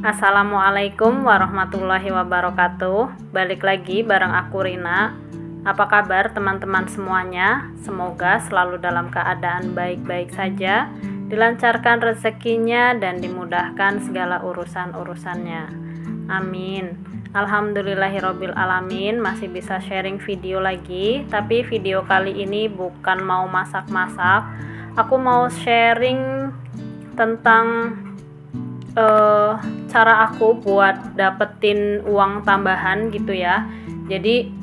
Assalamualaikum warahmatullahi wabarakatuh. Balik lagi bareng aku Rina. Apa kabar teman-teman semuanya? Semoga selalu dalam keadaan baik-baik saja, dilancarkan rezekinya dan dimudahkan segala urusan-urusannya. Amin. Alhamdulillahirabbil alamin, masih bisa sharing video lagi, tapi video kali ini bukan mau masak-masak. Aku mau sharing tentang cara aku buat dapetin uang tambahan gitu ya. Jadi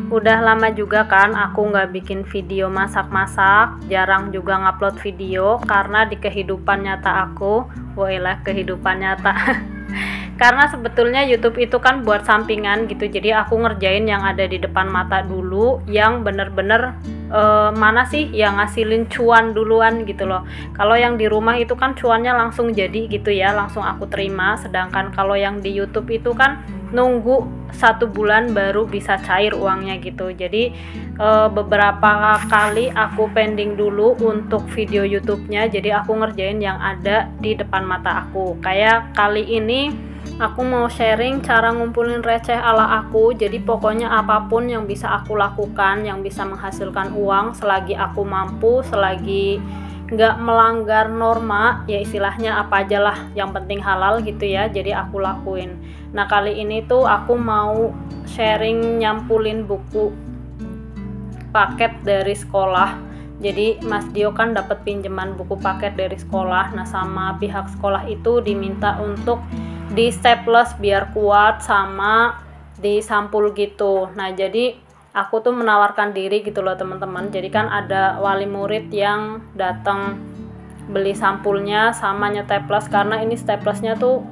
udah lama juga kan aku nggak bikin video masak-masak, jarang juga ngupload video karena di kehidupan nyata aku, wailah kehidupan nyata karena sebetulnya YouTube itu kan buat sampingan gitu, jadi aku ngerjain yang ada di depan mata dulu, yang bener-bener mana sih yang ngasilin cuan duluan gitu loh. Kalau yang di rumah itu kan cuannya langsung jadi gitu ya, langsung aku terima, sedangkan kalau yang di YouTube itu kan nunggu 1 bulan baru bisa cair uangnya gitu. Jadi beberapa kali aku pending dulu untuk video YouTube-nya, jadi aku ngerjain yang ada di depan mata aku. Kayak kali ini aku mau sharing cara ngumpulin receh ala aku. Jadi pokoknya apapun yang bisa aku lakukan, yang bisa menghasilkan uang selagi aku mampu, selagi nggak melanggar norma, ya istilahnya apa aja lah, yang penting halal gitu ya, jadi aku lakuin. Nah kali ini tuh aku mau sharing nyampulin buku paket dari sekolah. Jadi Mas Dio kan dapat pinjaman buku paket dari sekolah. Nah sama pihak sekolah itu diminta untuk di staples biar kuat sama disampul gitu. Nah jadi aku tuh menawarkan diri gitu loh teman-teman. Jadi kan ada wali murid yang datang beli sampulnya sama nyeteples, karena ini staplesnya tuh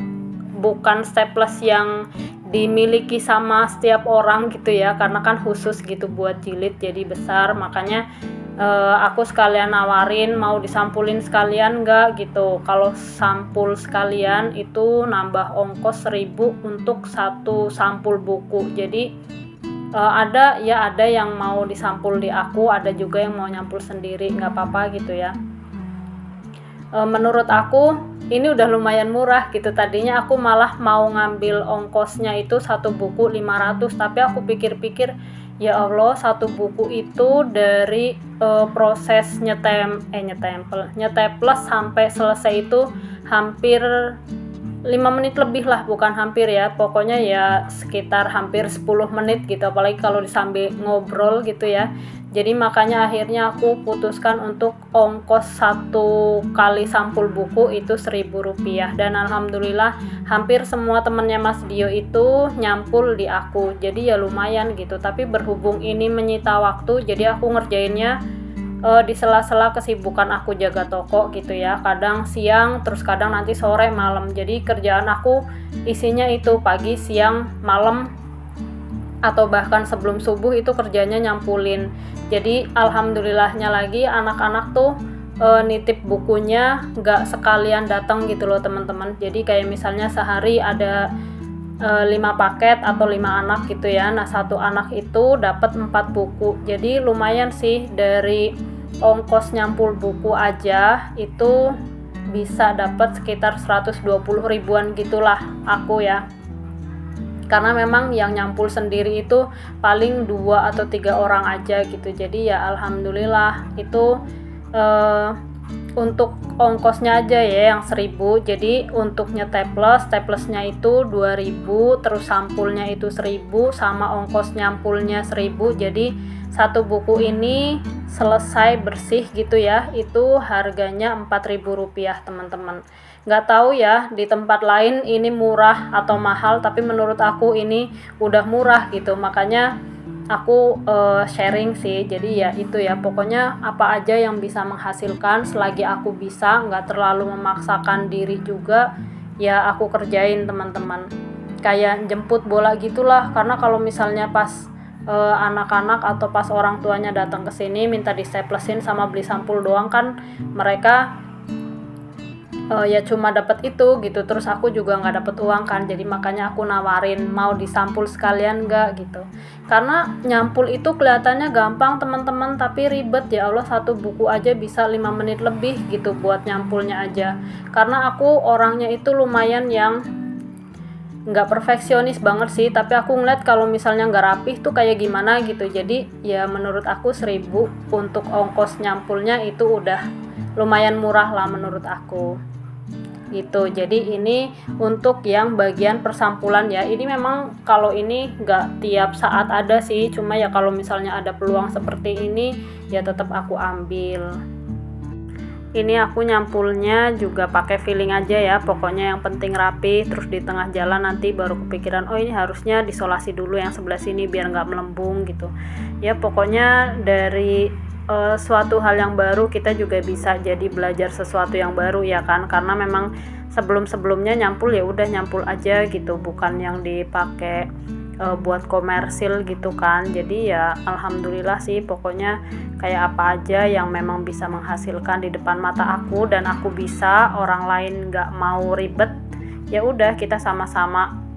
bukan staples yang dimiliki sama setiap orang gitu ya, karena kan khusus gitu buat jilid jadi besar. Makanya aku sekalian nawarin mau disampulin sekalian enggak gitu. Kalau sampul sekalian itu nambah ongkos 1.000 untuk 1 sampul buku. Jadi ada yang mau disampul di aku, ada juga yang mau nyampul sendiri, nggak apa-apa gitu ya. Menurut aku ini udah lumayan murah gitu. Tadinya aku malah mau ngambil ongkosnya itu 1 buku 500, tapi aku pikir-pikir ya Allah, 1 buku itu dari proses nyeteples sampai selesai itu hampir 5 menit lebih lah, bukan hampir ya, pokoknya ya sekitar hampir 10 menit gitu, apalagi kalau disambil ngobrol gitu ya. Jadi makanya akhirnya aku putuskan untuk ongkos 1 kali sampul buku itu Rp1.000, dan alhamdulillah hampir semua temennya Mas Dio itu nyampul di aku, jadi ya lumayan gitu. Tapi berhubung ini menyita waktu, jadi aku ngerjainnya di sela-sela kesibukan aku jaga toko gitu ya, kadang siang terus kadang nanti sore malam. Jadi kerjaan aku isinya itu pagi, siang, malam, atau bahkan sebelum subuh itu kerjanya nyampulin. Jadi alhamdulillahnya lagi anak-anak tuh nitip bukunya nggak sekalian datang gitu loh teman-teman. Jadi kayak misalnya sehari ada 5 paket atau 5 anak gitu ya. Nah 1 anak itu dapat 4 buku. Jadi lumayan sih, dari ongkos nyampul buku aja itu bisa dapat sekitar 120 ribuan gitulah aku ya. Karena memang yang nyampul sendiri itu paling 2 atau 3 orang aja gitu. Jadi ya alhamdulillah itu untuk ongkosnya aja ya yang 1.000. Jadi untuk staplesnya itu 2.000, terus sampulnya itu 1.000, sama ongkos nyampulnya 1.000. Jadi 1 buku ini selesai bersih gitu ya, itu harganya Rp4.000 teman-teman. Nggak tahu ya di tempat lain ini murah atau mahal, tapi menurut aku ini udah murah gitu, makanya aku sharing sih. Jadi ya itu ya, pokoknya apa aja yang bisa menghasilkan selagi aku bisa, nggak terlalu memaksakan diri juga ya aku kerjain teman-teman. Kayak jemput bola gitulah, karena kalau misalnya pas anak-anak atau pas orang tuanya datang ke sini minta distaplesin sama beli sampul doang, kan mereka ya cuma dapat itu gitu, terus aku juga nggak dapat uang kan. Jadi makanya aku nawarin mau disampul sekalian nggak gitu, karena nyampul itu kelihatannya gampang teman-teman, tapi ribet ya Allah. 1 buku aja bisa 5 menit lebih gitu buat nyampulnya aja, karena aku orangnya itu lumayan yang nggak perfeksionis banget sih, tapi aku ngeliat kalau misalnya nggak rapih tuh kayak gimana gitu. Jadi ya menurut aku 1.000 untuk ongkos nyampulnya itu udah lumayan murah lah menurut aku gitu. Jadi ini untuk yang bagian persampulan ya. Ini memang kalau ini nggak tiap saat ada sih, cuma ya kalau misalnya ada peluang seperti ini ya tetap aku ambil. Ini aku nyampulnya juga pakai feeling aja ya, pokoknya yang penting rapi. Terus di tengah jalan nanti baru kepikiran, oh ini harusnya disolasi dulu yang sebelah sini biar nggak melembung gitu ya. Pokoknya dari suatu hal yang baru kita juga bisa jadi belajar sesuatu yang baru ya kan, karena memang sebelumnya nyampul ya udah nyampul aja gitu, bukan yang dipakai buat komersil gitu kan. Jadi ya alhamdulillah sih, pokoknya kayak apa aja yang memang bisa menghasilkan di depan mata aku dan aku bisa, orang lain nggak mau ribet, ya udah kita sama-sama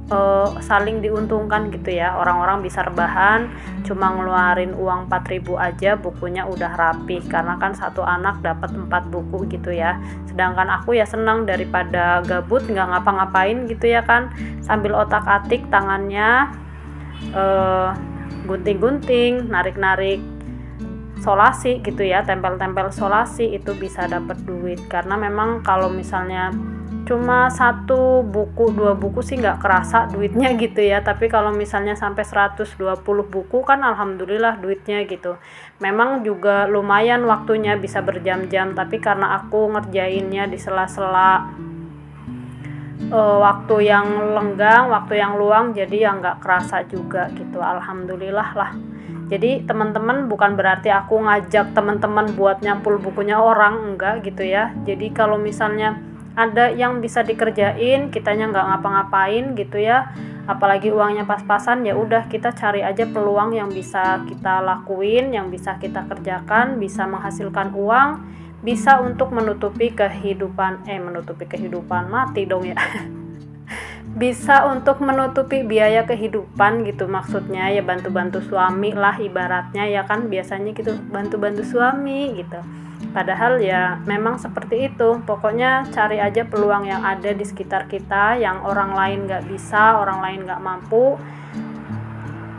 saling diuntungkan gitu ya. Orang-orang bisa rebahan cuma ngeluarin uang 4.000 aja, bukunya udah rapih karena kan satu anak dapat 4 buku gitu ya. Sedangkan aku ya senang daripada gabut nggak ngapa-ngapain gitu ya kan, sambil otak-atik tangannya gunting-gunting, narik-narik solasi gitu ya, tempel-tempel solasi, itu bisa dapat duit. Karena memang kalau misalnya cuma 1 buku 2 buku sih nggak kerasa duitnya gitu ya, tapi kalau misalnya sampai 120 buku kan alhamdulillah duitnya gitu. Memang juga lumayan waktunya, bisa berjam-jam, tapi karena aku ngerjainnya di sela-sela waktu yang lenggang, waktu yang luang, jadi ya nggak kerasa juga gitu, alhamdulillah lah. Jadi teman-teman, bukan berarti aku ngajak teman-teman buat nyampul bukunya orang, enggak gitu ya. Jadi kalau misalnya ada yang bisa dikerjain, kitanya nggak ngapa-ngapain gitu ya, apalagi uangnya pas-pasan, ya udah kita cari aja peluang yang bisa kita lakuin, yang bisa kita kerjakan, bisa menghasilkan uang, bisa untuk menutupi kehidupan mati dong ya. Bisa untuk menutupi biaya kehidupan gitu, maksudnya ya bantu-bantu suami lah ibaratnya ya kan, biasanya gitu bantu-bantu suami gitu. Padahal ya memang seperti itu, pokoknya cari aja peluang yang ada di sekitar kita, yang orang lain nggak bisa, orang lain nggak mampu,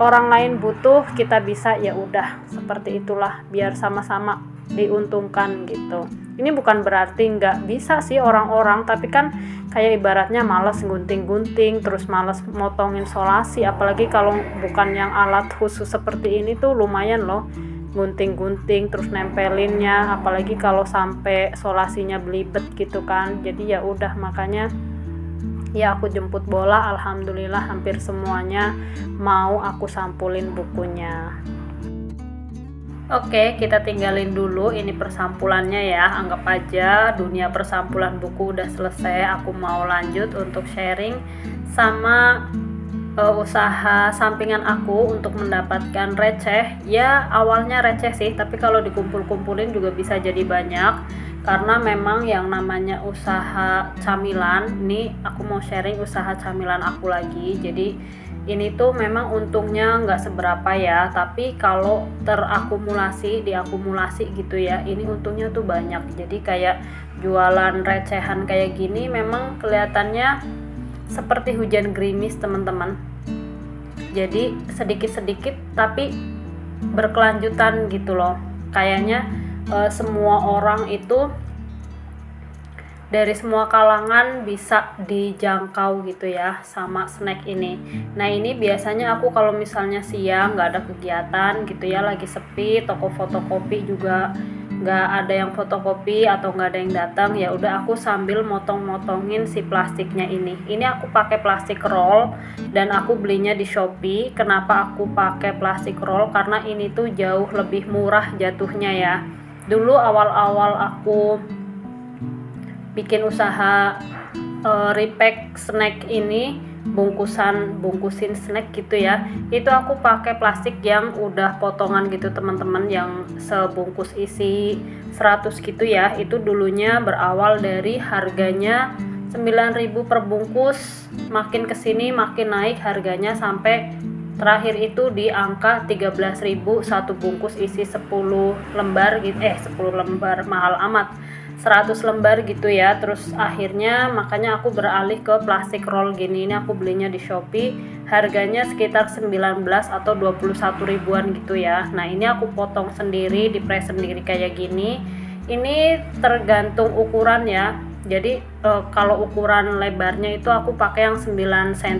orang lain butuh, kita bisa, ya udah seperti itulah, biar sama-sama diuntungkan gitu. Ini bukan berarti nggak bisa sih orang-orang, tapi kan kayak ibaratnya malas gunting-gunting, terus malas motongin solasi, apalagi kalau bukan yang alat khusus seperti ini tuh lumayan loh gunting-gunting terus nempelinnya, apalagi kalau sampai solasinya belibet gitu kan. Jadi ya udah, makanya ya aku jemput bola, alhamdulillah hampir semuanya mau aku sampulin bukunya. Oke, kita tinggalin dulu ini persampulannya ya, anggap aja dunia persampulan buku udah selesai. Aku mau lanjut untuk sharing sama usaha sampingan aku untuk mendapatkan receh. Ya awalnya receh sih, tapi kalau dikumpul-kumpulin juga bisa jadi banyak, karena memang yang namanya usaha camilan, ini aku mau sharing usaha camilan aku lagi. Jadi ini tuh memang untungnya nggak seberapa ya, tapi kalau diakumulasi gitu ya, ini untungnya tuh banyak. Jadi kayak jualan recehan kayak gini memang kelihatannya seperti hujan gerimis teman-teman. Jadi sedikit-sedikit tapi berkelanjutan gitu loh. Kayaknya semua orang itu dari semua kalangan bisa dijangkau gitu ya sama snack ini. Nah ini biasanya aku kalau misalnya siang nggak ada kegiatan gitu ya, lagi sepi, toko fotokopi juga nggak ada yang fotokopi atau nggak ada yang datang, ya udah aku sambil motong-motongin si plastiknya ini. Ini aku pakai plastik roll dan aku belinya di Shopee. Kenapa aku pakai plastik roll? Karena ini tuh jauh lebih murah jatuhnya ya. Dulu awal-awal aku bikin usaha repack snack ini, bungkusin snack gitu ya, itu aku pakai plastik yang udah potongan gitu teman-teman, yang sebungkus isi 100 gitu ya. Itu dulunya berawal dari harganya 9.000 per bungkus, makin kesini makin naik harganya sampai terakhir itu di angka 13.000 satu bungkus isi 10 lembar gitu. 10 lembar mahal amat, 100 lembar gitu ya. Terus akhirnya makanya aku beralih ke plastik roll gini. Ini aku belinya di Shopee, harganya sekitar 19 atau 21 ribuan gitu ya. Nah ini aku potong sendiri, di-press sendiri kayak gini. Ini tergantung ukuran ya. Jadi kalau ukuran lebarnya itu aku pakai yang 9 cm.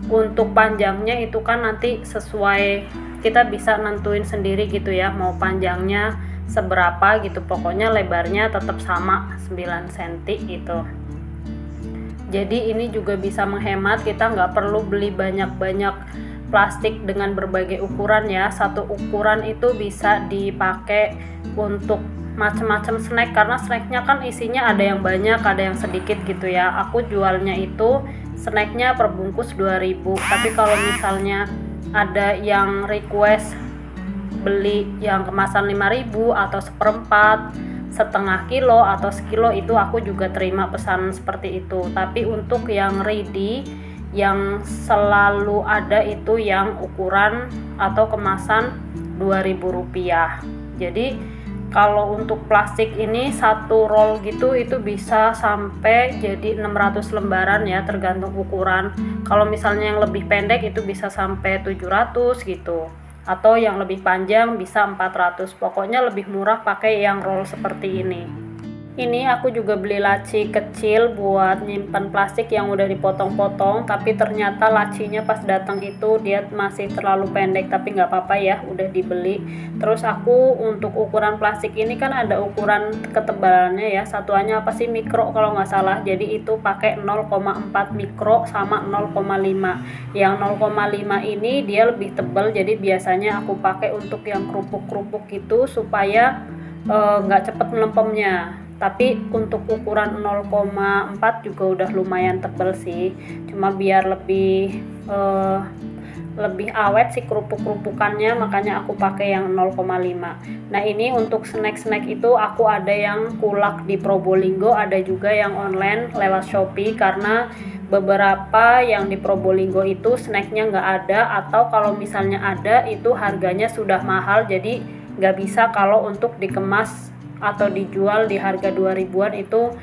Untuk panjangnya itu kan nanti sesuai, kita bisa nentuin sendiri gitu ya, mau panjangnya seberapa gitu, pokoknya lebarnya tetap sama 9 cm gitu. Jadi ini juga bisa menghemat, kita nggak perlu beli banyak-banyak plastik dengan berbagai ukuran ya. Satu ukuran itu bisa dipakai untuk macam-macam snack, karena snacknya kan isinya ada yang banyak ada yang sedikit gitu ya. Aku jualnya itu snacknya per bungkus 2000, tapi kalau misalnya ada yang request beli yang kemasan 5000 atau seperempat, setengah kilo atau sekilo, itu aku juga terima pesanan seperti itu. Tapi untuk yang ready, yang selalu ada itu yang ukuran atau kemasan 2000 rupiah. Jadi kalau untuk plastik ini satu roll gitu itu bisa sampai jadi 600 lembaran ya, tergantung ukuran. Kalau misalnya yang lebih pendek itu bisa sampai 700 gitu, atau yang lebih panjang bisa 400. Pokoknya lebih murah pakai yang roll seperti ini. Ini aku juga beli laci kecil buat nyimpan plastik yang udah dipotong-potong, tapi ternyata lacinya pas datang itu dia masih terlalu pendek, tapi nggak apa-apa ya, udah dibeli. Terus aku untuk ukuran plastik ini kan ada ukuran ketebalannya ya, satuannya apa sih, mikro kalau nggak salah. Jadi itu pakai 0,4 mikro sama 0,5. Yang 0,5 ini dia lebih tebal, jadi biasanya aku pakai untuk yang kerupuk-kerupuk gitu supaya nggak cepet melempemnya. Tapi untuk ukuran 0,4 juga udah lumayan tebal sih, cuma biar lebih awet sih kerupuk-kerupukannya, makanya aku pakai yang 0,5. Nah ini untuk snack-snack itu aku ada yang kulak di Probolinggo, ada juga yang online lewat Shopee, karena beberapa yang di Probolinggo itu snacknya nggak ada, atau kalau misalnya ada itu harganya sudah mahal, jadi nggak bisa kalau untuk dikemas atau dijual di harga 2000-an itu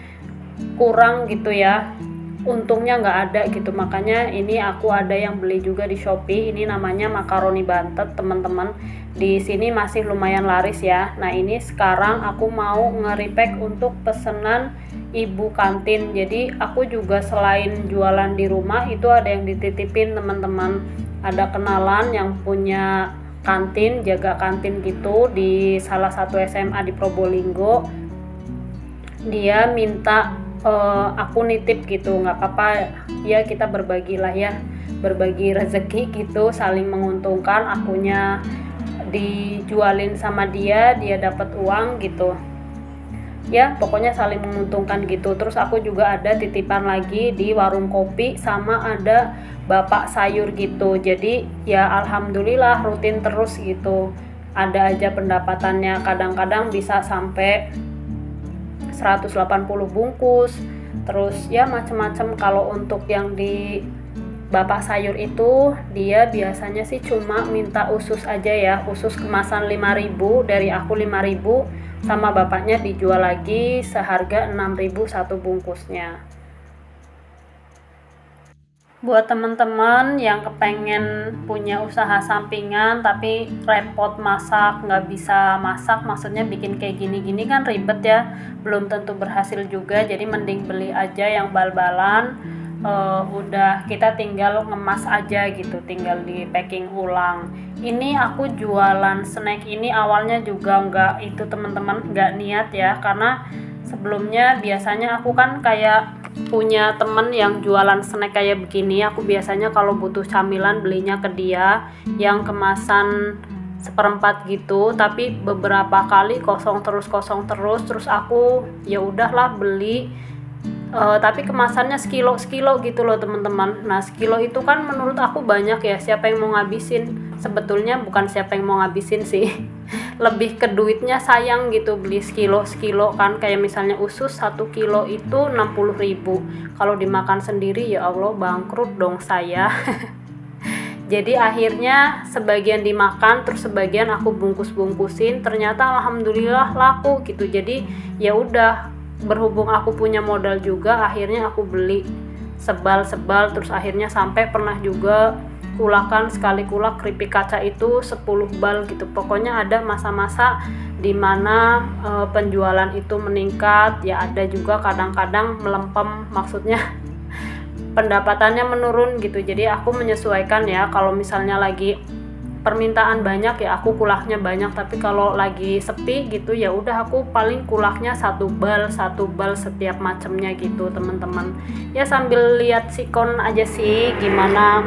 kurang gitu ya, untungnya nggak ada gitu. Makanya ini aku ada yang beli juga di Shopee, ini namanya makaroni bantet teman-teman, di sini masih lumayan laris ya. Nah ini sekarang aku mau nge-repack untuk pesanan ibu kantin, jadi aku juga selain jualan di rumah itu ada yang dititipin teman-teman. Ada kenalan yang punya kantin, jaga kantin gitu di salah satu SMA di Probolinggo, dia minta aku nitip gitu, nggak apa-apa ya, kita berbagi lah ya, berbagi rezeki gitu, saling menguntungkan. Akunya dijualin sama dia, dia dapat uang gitu ya, pokoknya saling menguntungkan gitu. Terus aku juga ada titipan lagi di warung kopi, sama ada bapak sayur gitu. Jadi ya alhamdulillah rutin terus gitu, ada aja pendapatannya, kadang-kadang bisa sampai 180 bungkus. Terus ya macam-macam. Kalau untuk yang di bapak sayur itu dia biasanya sih cuma minta usus aja ya, usus kemasan 5000, dari aku 5000, sama bapaknya dijual lagi seharga 6000 satu bungkusnya. Buat teman-teman yang kepengen punya usaha sampingan tapi repot masak, nggak bisa masak, maksudnya bikin kayak gini-gini kan ribet ya, belum tentu berhasil juga, jadi mending beli aja yang bal-balan, udah kita tinggal ngemas aja gitu, tinggal di packing ulang. Ini aku jualan snack ini awalnya juga nggak itu teman-teman, nggak niat ya, karena sebelumnya biasanya aku kan kayak punya temen yang jualan snack kayak begini. Aku biasanya kalau butuh camilan belinya ke dia yang kemasan seperempat gitu, tapi beberapa kali kosong terus, terus aku ya udahlah beli, tapi kemasannya sekilo gitu loh teman-teman. Nah sekilo itu kan menurut aku banyak ya, siapa yang mau ngabisin? Sebetulnya bukan siapa yang mau ngabisin sih, lebih ke duitnya sayang gitu beli sekilo kan. Kayak misalnya usus 1 kilo itu 60.000, kalau dimakan sendiri ya Allah bangkrut dong saya. Jadi akhirnya sebagian dimakan, terus sebagian aku bungkus-bungkusin, ternyata alhamdulillah laku gitu. Jadi ya udah, berhubung aku punya modal juga, akhirnya aku beli sebal-sebal, terus akhirnya sampai pernah juga kulakan, sekali kulak keripik kaca itu 10 bal gitu. Pokoknya ada masa-masa dimana penjualan itu meningkat, ya ada juga kadang-kadang melempem, maksudnya pendapatannya menurun gitu. Jadi aku menyesuaikan ya, kalau misalnya lagi permintaan banyak ya aku kulaknya banyak, tapi kalau lagi sepi gitu ya udah aku paling kulaknya satu bal setiap macamnya gitu teman-teman. Ya sambil lihat sikon aja sih gimana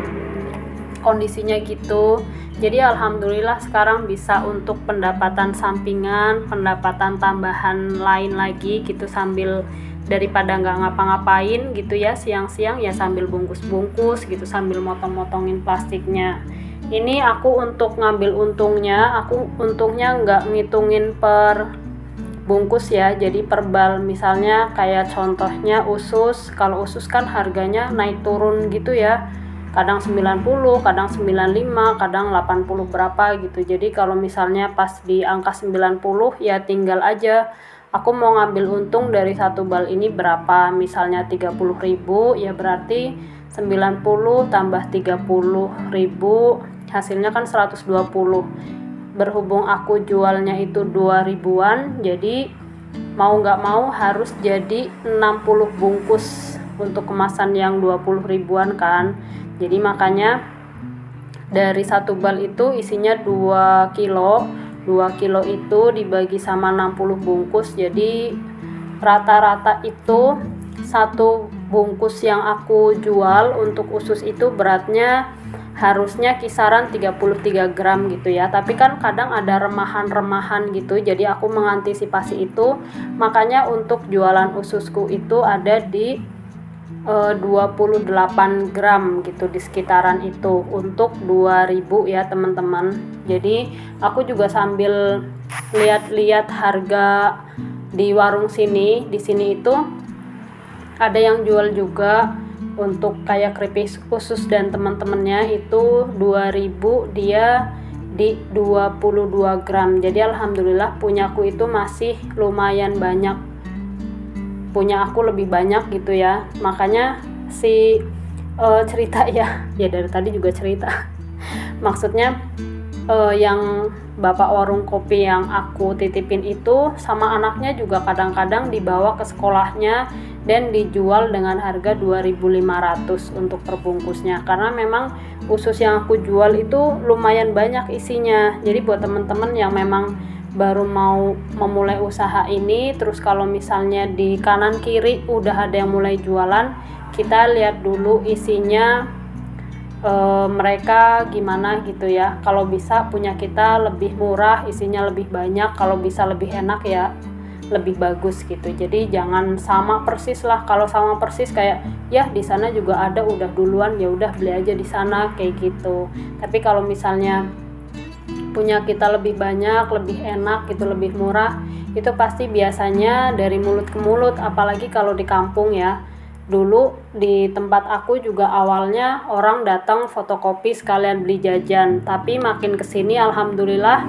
kondisinya gitu. Jadi alhamdulillah sekarang bisa untuk pendapatan sampingan, pendapatan tambahan lain lagi gitu, sambil daripada nggak ngapa-ngapain gitu ya siang-siang, ya sambil bungkus-bungkus gitu, sambil motong-motongin plastiknya. Ini aku untuk ngambil untungnya, aku untungnya nggak ngitungin per bungkus ya, jadi per bal. Misalnya kayak contohnya usus, kalau usus kan harganya naik turun gitu ya, kadang 90, kadang 95, kadang 80 berapa gitu. Jadi kalau misalnya pas di angka 90 ya tinggal aja aku mau ngambil untung dari satu bal ini berapa, misalnya 30.000 ya berarti 90 tambah 30.000 hasilnya kan 120. Berhubung aku jualnya itu 2000-an, jadi mau nggak mau harus jadi 60 bungkus untuk kemasan yang 20 ribuan kan. Jadi makanya dari satu bal itu isinya 2 kilo, 2 kilo itu dibagi sama 60 bungkus, jadi rata-rata itu satu bungkus yang aku jual untuk usus itu beratnya harusnya kisaran 33 gram gitu ya, tapi kan kadang ada remahan-remahan gitu, jadi aku mengantisipasi itu, makanya untuk jualan ususku itu ada di 28 gram gitu, di sekitaran itu untuk 2000 ya teman-teman. Jadi aku juga sambil lihat-lihat harga di warung sini, di sini itu ada yang jual juga untuk kayak keripik khusus dan teman-temannya itu 2000, dia di 22 gram. Jadi alhamdulillah punyaku itu masih lumayan banyak, punya aku lebih banyak gitu ya. Makanya si cerita ya dari tadi juga cerita maksudnya yang bapak warung kopi yang aku titipin itu sama anaknya juga kadang-kadang dibawa ke sekolahnya dan dijual dengan harga 2.500 untuk perbungkusnya, karena memang usus yang aku jual itu lumayan banyak isinya. Jadi buat temen-temen yang memang baru mau memulai usaha ini, terus kalau misalnya di kanan kiri udah ada yang mulai jualan, kita lihat dulu isinya mereka gimana gitu ya. Kalau bisa punya kita lebih murah, isinya lebih banyak, kalau bisa lebih enak ya lebih bagus gitu. Jadi jangan sama persis lah. Kalau sama persis kayak ya di sana juga ada udah duluan, ya udah beli aja di sana kayak gitu. Tapi kalau misalnya punya kita lebih banyak, lebih enak gitu, lebih murah, itu pasti biasanya dari mulut ke mulut, apalagi kalau di kampung ya. Dulu di tempat aku juga awalnya orang datang fotokopi sekalian beli jajan, tapi makin kesini alhamdulillah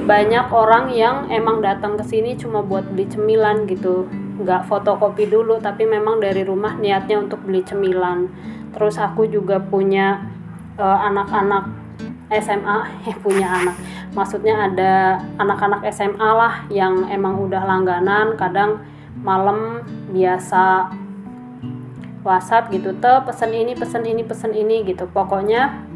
banyak orang yang emang datang kesini cuma buat beli cemilan gitu, nggak fotokopi dulu, tapi memang dari rumah niatnya untuk beli cemilan. Terus aku juga punya anak-anak SMA, punya anak, maksudnya ada anak-anak SMA lah yang emang udah langganan, kadang malam biasa WhatsApp gitu, pesen ini gitu. Pokoknya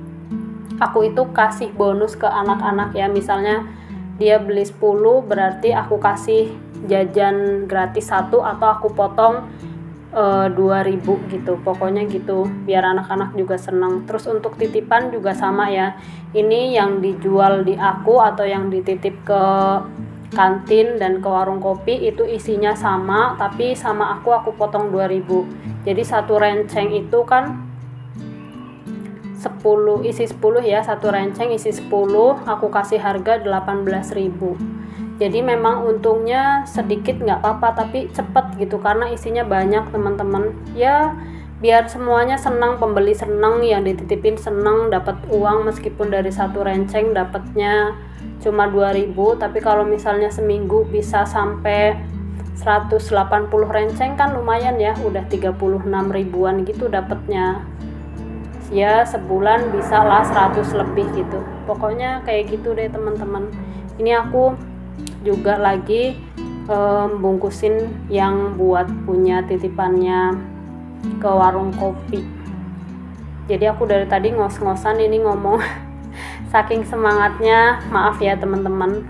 aku itu kasih bonus ke anak-anak ya, misalnya dia beli 10 berarti aku kasih jajan gratis 1 atau aku potong 2000 gitu. Pokoknya gitu biar anak-anak juga seneng. Terus untuk titipan juga sama ya, ini yang dijual di aku atau yang dititip ke kantin dan ke warung kopi itu isinya sama, tapi sama aku potong 2000. Jadi satu renceng itu kan 10 isi 10 ya, satu renceng isi 10 aku kasih harga 18.000. Jadi memang untungnya sedikit nggak apa-apa, tapi cepet gitu karena isinya banyak teman-teman. Ya biar semuanya senang, pembeli senang, yang dititipin senang, dapat uang meskipun dari satu renceng dapatnya cuma 2.000, tapi kalau misalnya seminggu bisa sampai 180 renceng kan lumayan ya, udah 36 ribuan gitu dapatnya. Ya sebulan bisa lah 100 lebih gitu, pokoknya kayak gitu deh teman-teman. Ini aku juga lagi bungkusin yang buat punya titipannya ke warung kopi. Jadi aku dari tadi ngos-ngosan ini ngomong saking semangatnya, maaf ya teman-teman.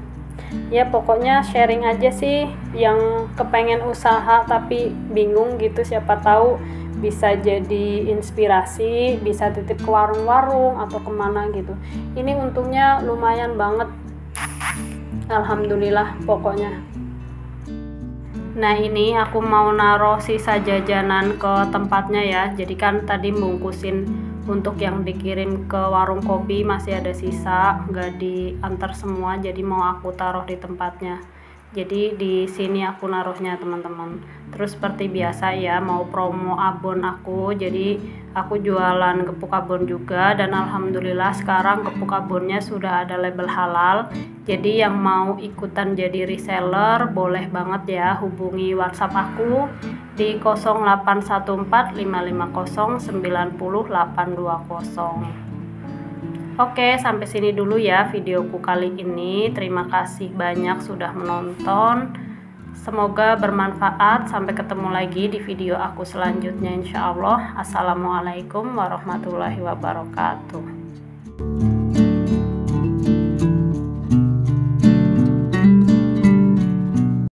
Ya pokoknya sharing aja sih, yang kepengen usaha tapi bingung gitu, siapa tahu bisa jadi inspirasi, bisa titip ke warung-warung atau kemana gitu. Ini untungnya lumayan banget, alhamdulillah pokoknya. Nah ini aku mau naruh sisa jajanan ke tempatnya ya. Jadi kan tadi bungkusin untuk yang dikirim ke warung kopi masih ada sisa, nggak diantar semua, jadi mau aku taruh di tempatnya. Jadi di sini aku naruhnya teman-teman. Terus seperti biasa ya, mau promo abon aku, jadi aku jualan gepuk abon juga, dan alhamdulillah sekarang gepuk abonnya sudah ada label halal. Jadi yang mau ikutan jadi reseller boleh banget ya, hubungi WhatsApp aku di 081455090820. Oke, sampai sini dulu ya videoku kali ini. Terima kasih banyak sudah menonton. Semoga bermanfaat. Sampai ketemu lagi di video aku selanjutnya insya Allah. Assalamualaikum warahmatullahi wabarakatuh.